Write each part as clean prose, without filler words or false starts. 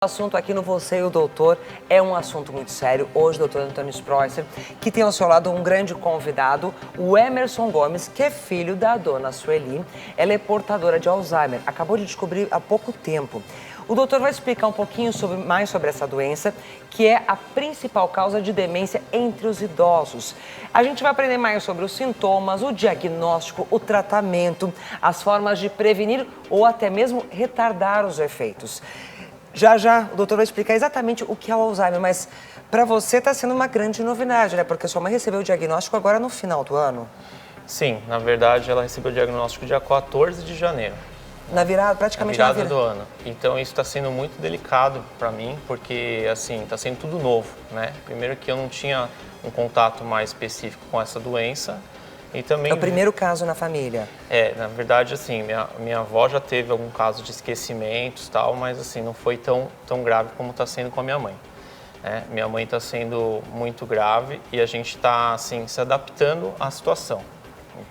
O assunto aqui no Você e o Doutor é um assunto muito sério. Hoje, o doutor Antônio Spreuser, que tem ao seu lado um grande convidado, o Emerson Gomes, que é filho da dona Sueli. Ela é portadora de Alzheimer, acabou de descobrir há pouco tempo. O doutor vai explicar um pouquinho mais sobre essa doença, que é a principal causa de demência entre os idosos. A gente vai aprender mais sobre os sintomas, o diagnóstico, o tratamento, as formas de prevenir ou até mesmo retardar os efeitos. Já, o doutor vai explicar exatamente o que é o Alzheimer, mas para você está sendo uma grande novidade, né? Porque sua mãe recebeu o diagnóstico agora no final do ano. Sim, na verdade ela recebeu o diagnóstico dia 14 de janeiro. Na virada, praticamente na virada do ano. Então isso está sendo muito delicado para mim, porque assim, está sendo tudo novo, né? Primeiro que eu não tinha um contato mais específico com essa doença. E também, é o primeiro caso na família. Na verdade, assim, minha avó já teve algum caso de esquecimentos e tal, mas assim, não foi tão grave como está sendo com a minha mãe. Né? Minha mãe está sendo muito grave e a gente está, assim, se adaptando à situação.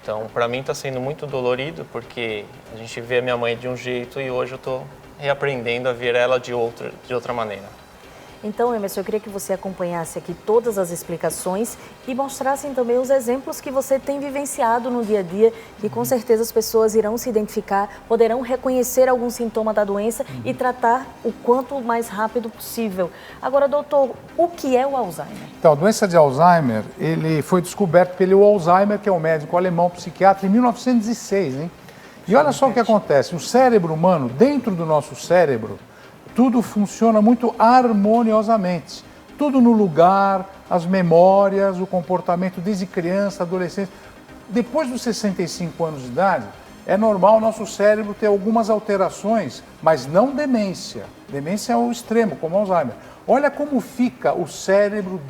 Então, para mim está sendo muito dolorido, porque a gente vê a minha mãe de um jeito e hoje eu estou reaprendendo a ver ela de outra maneira. Então, Emerson, eu queria que você acompanhasse aqui todas as explicações e mostrassem também os exemplos que você tem vivenciado no dia a dia, que com certeza as pessoas irão se identificar, poderão reconhecer algum sintoma da doença e tratar o quanto mais rápido possível. Agora, doutor, o que é o Alzheimer? Então, a doença de Alzheimer, ele foi descoberto pelo Alzheimer, que é um médico alemão psiquiatra, em 1906, hein? E olha só o que acontece, o cérebro humano, dentro do nosso cérebro, tudo funciona muito harmoniosamente. Tudo no lugar, as memórias, o comportamento desde criança, adolescente. Depois dos 65 anos de idade, é normal o nosso cérebro ter algumas alterações, mas não demência. Demência é o extremo, como Alzheimer. Olha como fica o cérebro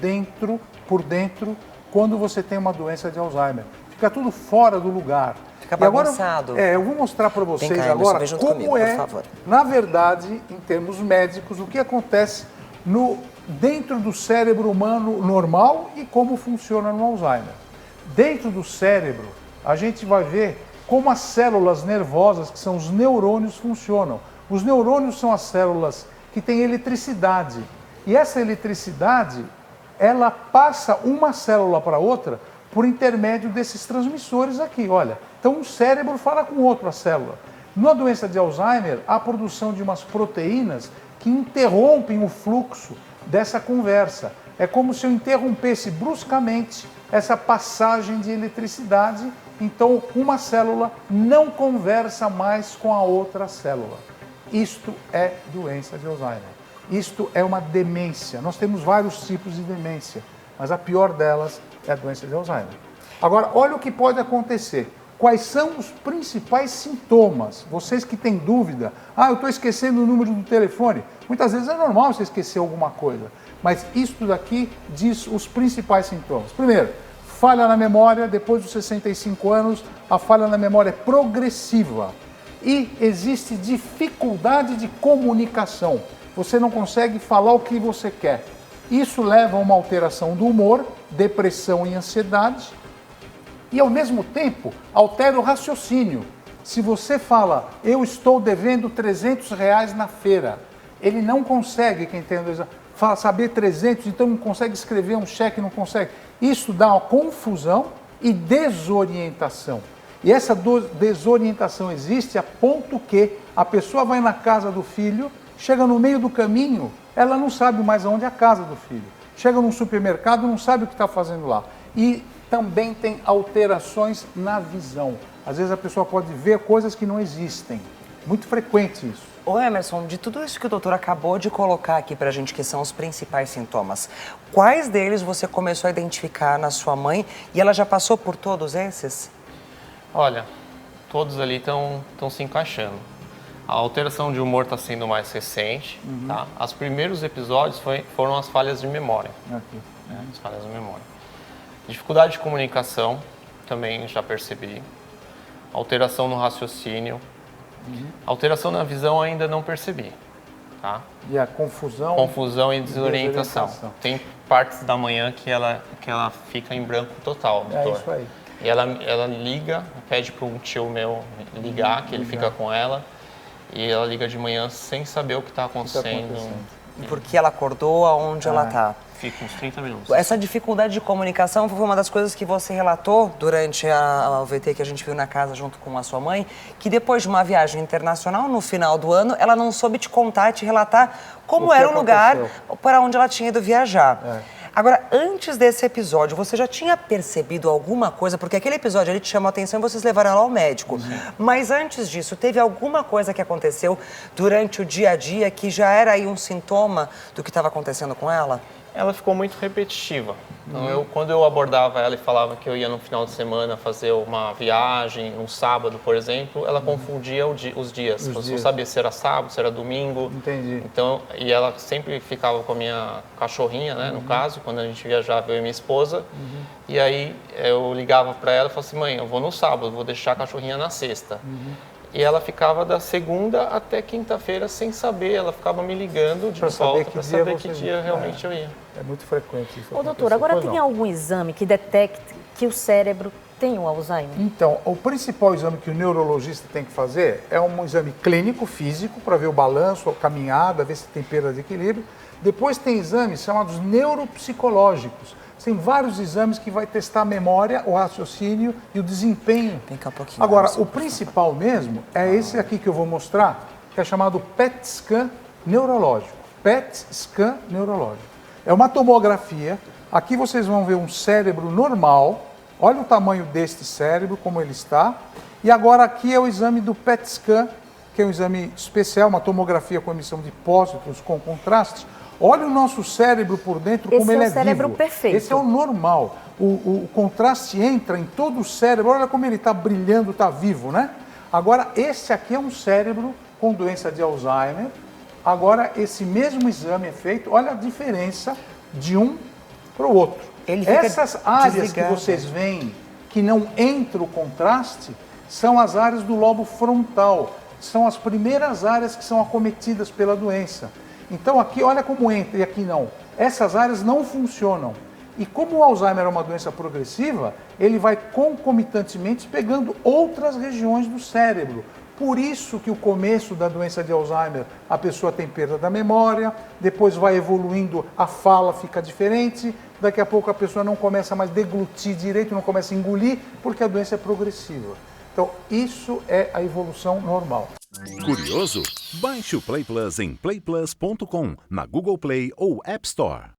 por dentro, quando você tem uma doença de Alzheimer. Fica tudo fora do lugar. Fica bagunçado. Agora, eu vou mostrar para vocês agora como na verdade, em termos médicos, o que acontece dentro do cérebro humano normal e como funciona no Alzheimer. Dentro do cérebro, a gente vai ver como as células nervosas, que são os neurônios, funcionam. Os neurônios são as células que têm eletricidade. E essa eletricidade, ela passa uma célula para outra por intermédio desses transmissores aqui, olha. Então, um cérebro fala com outra célula. Na doença de Alzheimer, há a produção de umas proteínas que interrompem o fluxo dessa conversa. É como se eu interrompesse bruscamente essa passagem de eletricidade. Então, uma célula não conversa mais com a outra célula. Isto é doença de Alzheimer. Isto é uma demência. Nós temos vários tipos de demência, mas a pior delas é a doença de Alzheimer. Agora, olha o que pode acontecer. Quais são os principais sintomas? Vocês que têm dúvida, eu estou esquecendo o número do telefone. Muitas vezes é normal você esquecer alguma coisa, mas isso daqui diz os principais sintomas. Primeiro, falha na memória, depois dos 65 anos, a falha na memória é progressiva. E existe dificuldade de comunicação. Você não consegue falar o que você quer. Isso leva a uma alteração do humor, depressão e ansiedade. E, ao mesmo tempo, altera o raciocínio. Se você fala, eu estou devendo R$300 na feira, ele não consegue, quem tem saber 300, então não consegue escrever um cheque, não consegue. Isso dá uma confusão e desorientação. E essa desorientação existe a ponto que a pessoa vai na casa do filho, chega no meio do caminho, ela não sabe mais aonde é a casa do filho. Chega num supermercado, não sabe o que está fazendo lá. E também tem alterações na visão. Às vezes a pessoa pode ver coisas que não existem. Muito frequente isso. Ô Emerson, de tudo isso que o doutor acabou de colocar aqui pra gente, que são os principais sintomas, quais deles você começou a identificar na sua mãe e ela já passou por todos esses? Olha, todos ali estão se encaixando. A alteração de humor está sendo mais recente. Tá? Os primeiros episódios foram as falhas de memória. As falhas de memória. Dificuldade de comunicação, também já percebi. Alteração no raciocínio. Alteração na visão ainda não percebi. Tá? E a confusão? Confusão e desorientação. Tem partes da manhã que ela fica em branco total, doutor. É isso aí. E ela liga, pede para um tio meu ligar, que ele fica com ela. e ela liga de manhã sem saber o que está acontecendo. Porque ela acordou, aonde ela está. Fica uns 30 minutos. Essa dificuldade de comunicação foi uma das coisas que você relatou durante a VT que a gente viu na casa junto com a sua mãe, que depois de uma viagem internacional, no final do ano, ela não soube te contar, te relatar como era o lugar para onde ela tinha ido viajar. Agora, antes desse episódio, você já tinha percebido alguma coisa? Porque aquele episódio ali te chamou a atenção e vocês levaram ela ao médico. Mas antes disso, teve alguma coisa que aconteceu durante o dia a dia que já era aí um sintoma do que estava acontecendo com ela? Ela ficou muito repetitiva. Então, quando eu abordava ela e falava que eu ia no final de semana fazer uma viagem, um sábado, por exemplo, ela confundia os dias. Eu não sabia se era sábado, se era domingo. Entendi. Então, e ela sempre ficava com a minha cachorrinha, né, no caso, quando a gente viajava, eu e minha esposa. E aí eu ligava para ela e falava assim, mãe, eu vou no sábado, vou deixar a cachorrinha na sexta. E ela ficava da segunda até quinta-feira sem saber, ela ficava me ligando de volta para saber que dia realmente eu ia. É muito frequente isso. Ô, doutor, agora tem algum exame que detecte que o cérebro tem o Alzheimer? Então, o principal exame que o neurologista tem que fazer é um exame clínico, físico, para ver o balanço, a caminhada, ver se tem perda de equilíbrio. Depois tem exames chamados neuropsicológicos. Tem vários exames que vai testar a memória, o raciocínio e o desempenho. Vem cá um pouquinho. Agora, o principal mesmo é esse aqui que eu vou mostrar, que é chamado PET scan neurológico. PET scan neurológico. É uma tomografia. Aqui vocês vão ver um cérebro normal. Olha o tamanho deste cérebro, como ele está. E agora aqui é o exame do PET scan, que é um exame especial, uma tomografia com emissão de pósitrons com contraste. Olha o nosso cérebro por dentro, como ele é vivo. Esse é o cérebro perfeito. Esse é o normal. O contraste entra em todo o cérebro. Olha como ele está brilhando, está vivo, né? Agora, esse aqui é um cérebro com doença de Alzheimer. Agora, esse mesmo exame é feito. Olha a diferença de um para o outro. Essas áreas que vocês veem que não entra o contraste são as áreas do lobo frontal. São as primeiras áreas que são acometidas pela doença. Então aqui, olha como entra e aqui não. Essas áreas não funcionam. E como o Alzheimer é uma doença progressiva, ele vai concomitantemente pegando outras regiões do cérebro. Por isso que o começo da doença de Alzheimer, a pessoa tem perda da memória, depois vai evoluindo, a fala fica diferente, daqui a pouco a pessoa não começa mais a deglutir direito, não começa a engolir, porque a doença é progressiva. Então, isso é a evolução normal. Curioso? Baixe o Play Plus em playplus.com, na Google Play ou App Store.